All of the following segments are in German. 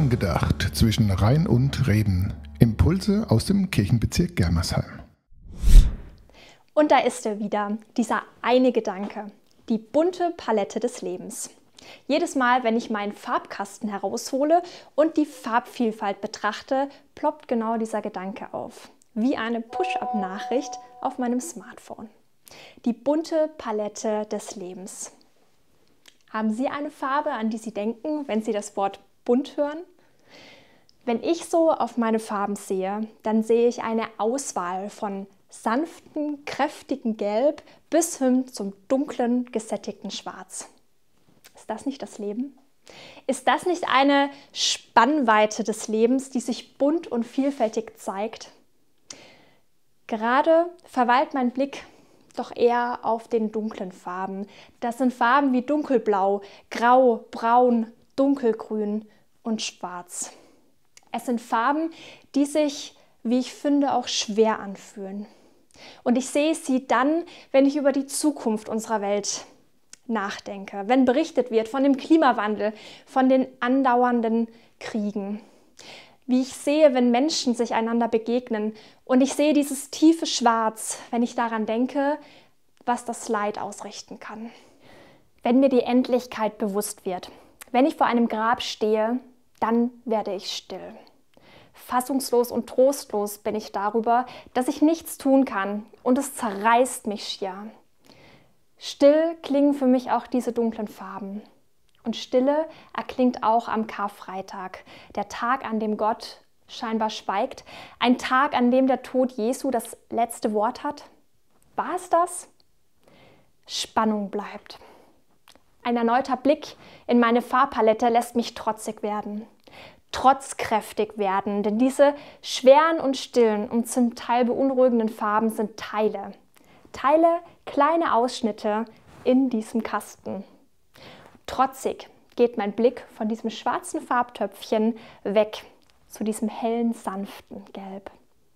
Angedacht zwischen Rhein und Reden. Impulse aus dem Kirchenbezirk Germersheim. Und da ist er wieder, dieser eine Gedanke, die bunte Palette des Lebens. Jedes Mal, wenn ich meinen Farbkasten heraushole und die Farbvielfalt betrachte, ploppt genau dieser Gedanke auf. Wie eine Push-up-Nachricht auf meinem Smartphone. Die bunte Palette des Lebens. Haben Sie eine Farbe, an die Sie denken, wenn Sie das Wort bunt hören? Wenn ich so auf meine Farben sehe, dann sehe ich eine Auswahl von sanften, kräftigen Gelb bis hin zum dunklen, gesättigten Schwarz. Ist das nicht das Leben? Ist das nicht eine Spannweite des Lebens, die sich bunt und vielfältig zeigt? Gerade verweilt mein Blick doch eher auf den dunklen Farben. Das sind Farben wie dunkelblau, grau, braun, dunkelgrün und schwarz. Es sind Farben, die sich, wie ich finde, auch schwer anfühlen. Und ich sehe sie dann, wenn ich über die Zukunft unserer Welt nachdenke, wenn berichtet wird von dem Klimawandel, von den andauernden Kriegen. Wie ich sehe, wenn Menschen sich einander begegnen. Und ich sehe dieses tiefe Schwarz, wenn ich daran denke, was das Leid ausrichten kann. Wenn mir die Endlichkeit bewusst wird, wenn ich vor einem Grab stehe, dann werde ich still. Fassungslos und trostlos bin ich darüber, dass ich nichts tun kann und es zerreißt mich schier. Still klingen für mich auch diese dunklen Farben. Und Stille erklingt auch am Karfreitag, der Tag, an dem Gott scheinbar schweigt, ein Tag, an dem der Tod Jesu das letzte Wort hat. War es das? Spannung bleibt. Ein erneuter Blick in meine Farbpalette lässt mich trotzig werden, trotzkräftig werden, denn diese schweren und stillen und zum Teil beunruhigenden Farben sind Teile, kleine Ausschnitte in diesem Kasten. Trotzig geht mein Blick von diesem schwarzen Farbtöpfchen weg zu diesem hellen, sanften Gelb.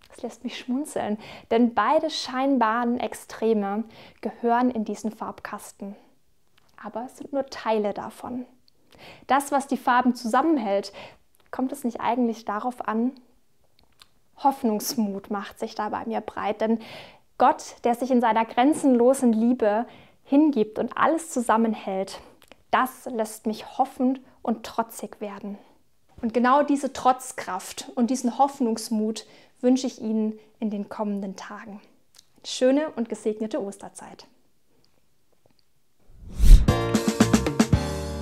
Das lässt mich schmunzeln, denn beide scheinbaren Extreme gehören in diesen Farbkasten. Aber es sind nur Teile davon. Das, was die Farben zusammenhält, kommt es nicht eigentlich darauf an? Hoffnungsmut macht sich da bei mir breit, denn Gott, der sich in seiner grenzenlosen Liebe hingibt und alles zusammenhält, das lässt mich hoffend und trotzig werden. Und genau diese Trotzkraft und diesen Hoffnungsmut wünsche ich Ihnen in den kommenden Tagen. Eine schöne und gesegnete Osterzeit.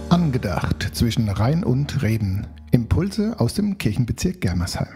Angedacht zwischen Rhein und Reden. Impulse aus dem Kirchenbezirk Germersheim.